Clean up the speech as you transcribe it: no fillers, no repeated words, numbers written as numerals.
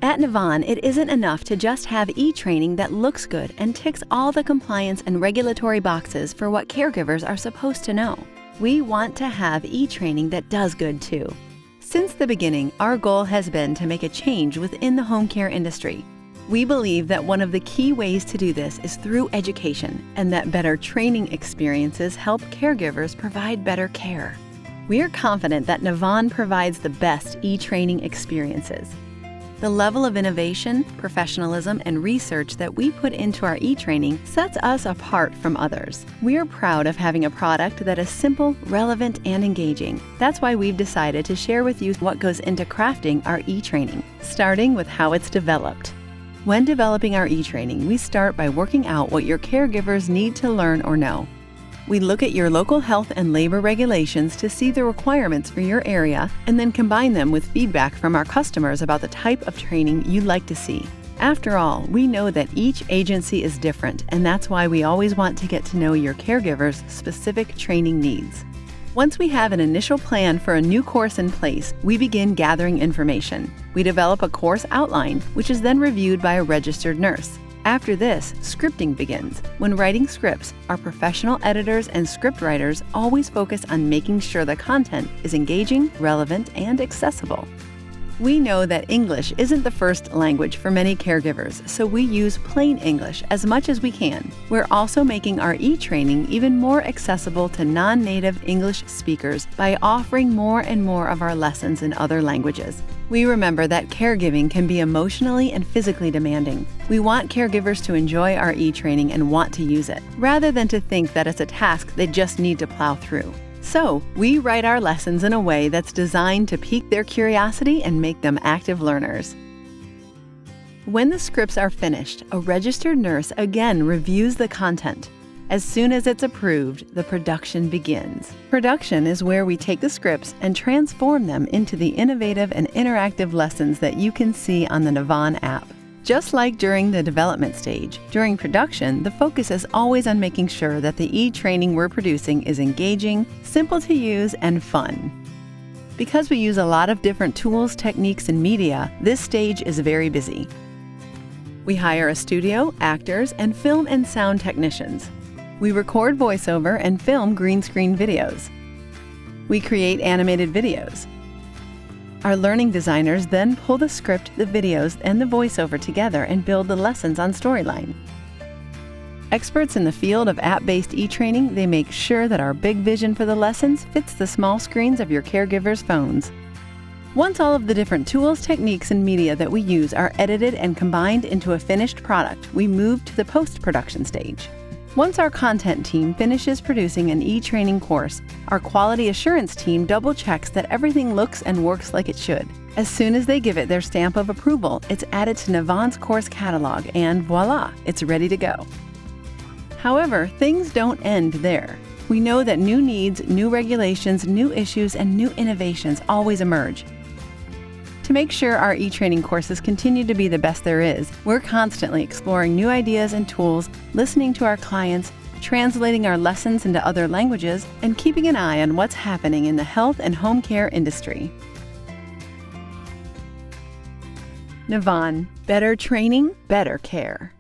At Nevvon, it isn't enough to just have e-training that looks good and ticks all the compliance and regulatory boxes for what caregivers are supposed to know. We want to have e-training that does good too. Since the beginning, our goal has been to make a change within the home care industry. We believe that one of the key ways to do this is through education, and that better training experiences help caregivers provide better care. We are confident that Nevvon provides the best e-training experiences. The level of innovation, professionalism, and research that we put into our e-training sets us apart from others. We are proud of having a product that is simple, relevant, and engaging. That's why we've decided to share with you what goes into crafting our e-training, starting with how it's developed. When developing our e-training, we start by working out what your caregivers need to learn or know. We look at your local health and labor regulations to see the requirements for your area and then combine them with feedback from our customers about the type of training you'd like to see. After all, we know that each agency is different, and that's why we always want to get to know your caregivers' specific training needs. Once we have an initial plan for a new course in place, we begin gathering information. We develop a course outline, which is then reviewed by a registered nurse. After this, scripting begins. When writing scripts, our professional editors and script writers always focus on making sure the content is engaging, relevant, and accessible. We know that English isn't the first language for many caregivers, so we use plain English as much as we can. We're also making our e-training even more accessible to non-native English speakers by offering more and more of our lessons in other languages. We remember that caregiving can be emotionally and physically demanding. We want caregivers to enjoy our e-training and want to use it, rather than to think that it's a task they just need to plow through. So, we write our lessons in a way that's designed to pique their curiosity and make them active learners. When the scripts are finished, a registered nurse again reviews the content. As soon as it's approved, the production begins. Production is where we take the scripts and transform them into the innovative and interactive lessons that you can see on the Nevvon app. Just like during the development stage, during production, the focus is always on making sure that the e-training we're producing is engaging, simple to use, and fun. Because we use a lot of different tools, techniques, and media, this stage is very busy. We hire a studio, actors, and film and sound technicians. We record voiceover and film green screen videos. We create animated videos. Our learning designers then pull the script, the videos, and the voiceover together and build the lessons on storyline. Experts in the field of app-based e-training, they make sure that our big vision for the lessons fits the small screens of your caregivers' phones. Once all of the different tools, techniques, and media that we use are edited and combined into a finished product, we move to the post-production stage. Once our content team finishes producing an e-training course, our quality assurance team double-checks that everything looks and works like it should. As soon as they give it their stamp of approval, it's added to Nevvon's course catalog, and voila, it's ready to go. However, things don't end there. We know that new needs, new regulations, new issues, and new innovations always emerge. To make sure our e-training courses continue to be the best there is, we're constantly exploring new ideas and tools, listening to our clients, translating our lessons into other languages, and keeping an eye on what's happening in the health and home care industry. Nevvon, better training, better care.